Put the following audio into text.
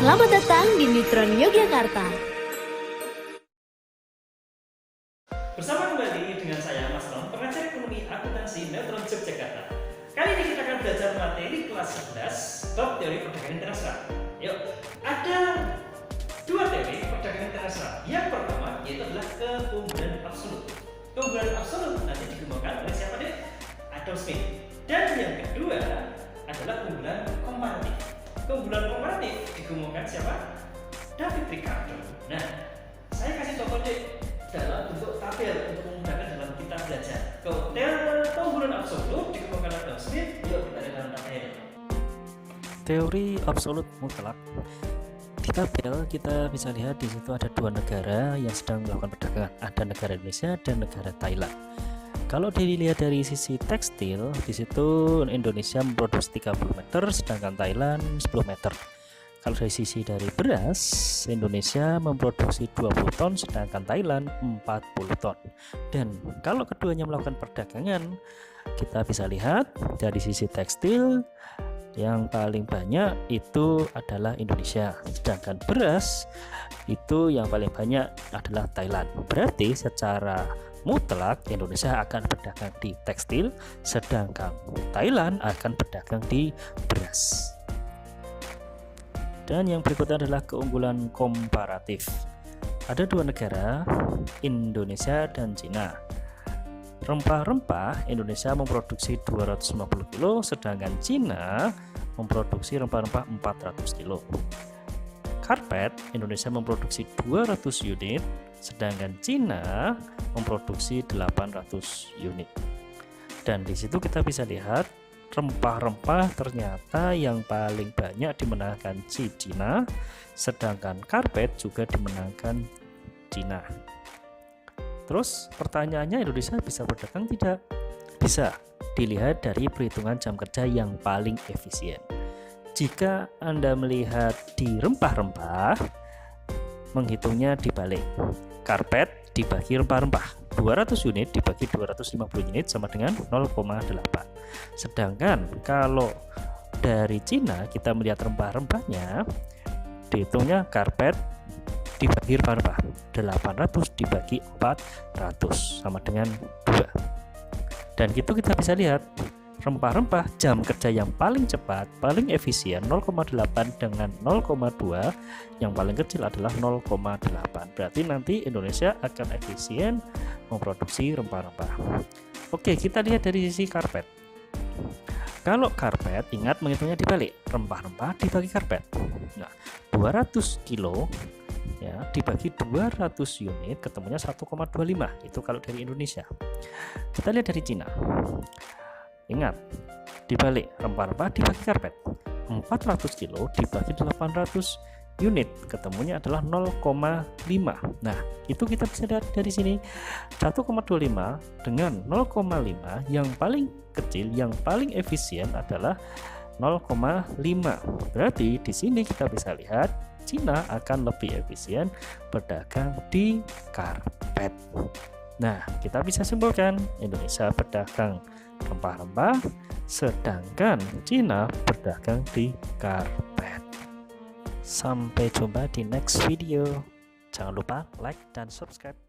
Selamat datang di Mitron Yogyakarta. Bersama kembali dengan saya Mas Tom, pengajar ekonomi akuntansi Neutron Yogyakarta. Kali ini kita akan belajar materi kelas 11 bab teori perdagangan internasional. Yuk, ada dua teori perdagangan internasional. Yang pertama yaitu adalah keunggulan absolut. Keunggulan absolut nanti dikembangkan oleh siapa deh? Adam Smith. Dan yang kedua adalah keunggulan komparatif. Keunggulan komparatif dikembangkan siapa? David Ricardo. Nah, saya kasih contoh deh dalam bentuk tabel untuk memudahkan dalam kita belajar. Keunggulan absolut dikembangkan Adam Smith. Yuk kita lihat dalam tabel. Teori absolut mutlak. Di tabel kita bisa lihat di situ ada dua negara yang sedang melakukan perdagangan. Ada negara Indonesia dan negara Thailand. Kalau dilihat dari sisi tekstil, di situ Indonesia memproduksi 30 meter, sedangkan Thailand 10 meter. Kalau dari sisi dari beras, Indonesia memproduksi 20 ton, sedangkan Thailand 40 ton. Dan kalau keduanya melakukan perdagangan, kita bisa lihat dari sisi tekstil, yang paling banyak itu adalah Indonesia, sedangkan beras itu yang paling banyak adalah Thailand. Berarti secara mutlak Indonesia akan berdagang di tekstil, sedangkan Thailand akan berdagang di beras. Dan yang berikutnya adalah keunggulan komparatif. Ada dua negara, Indonesia dan Cina. Rempah-rempah Indonesia memproduksi 250 kilo, sedangkan Cina memproduksi rempah-rempah 400 kilo. Karpet Indonesia memproduksi 200 unit, sedangkan Cina memproduksi 800 unit. Dan di situ kita bisa lihat rempah-rempah ternyata yang paling banyak dimenangkan Cina, sedangkan karpet juga dimenangkan Cina. Terus pertanyaannya, Indonesia bisa berdagang tidak? Bisa, dilihat dari perhitungan jam kerja yang paling efisien. Jika Anda melihat di rempah-rempah, menghitungnya dibalik. Karpet dibagi rempah-rempah, 200 unit dibagi 250 unit sama dengan 0,8. Sedangkan kalau dari Cina kita melihat rempah-rempahnya, dihitungnya karpet dibagi rempah-rempah, 800 dibagi 400 sama dengan 2. Dan gitu kita bisa lihat rempah-rempah jam kerja yang paling cepat, paling efisien 0,8 dengan 0,2, yang paling kecil adalah 0,8. Berarti nanti Indonesia akan efisien memproduksi rempah-rempah. Oke, kita lihat dari sisi karpet. Kalau karpet, ingat menghitungnya dibalik, rempah-rempah dibagi karpet. Nah, 200 kilo ya dibagi 200 unit ketemunya 1,25. Itu kalau dari Indonesia. Kita lihat dari Cina. Ingat, dibalik, rempah-rempah dibagi karpet, 400 kilo dibagi 800 unit ketemunya adalah 0,5. Nah, itu kita bisa lihat dari sini 1,25 dengan 0,5, yang paling kecil, yang paling efisien adalah 0,5. Berarti di sini kita bisa lihat Cina akan lebih efisien berdagang di karpet. Nah, kita bisa simpulkan Indonesia berdagang rempah-rempah, sedangkan Cina berdagang di karpet. Sampai jumpa di next video. Jangan lupa like dan subscribe.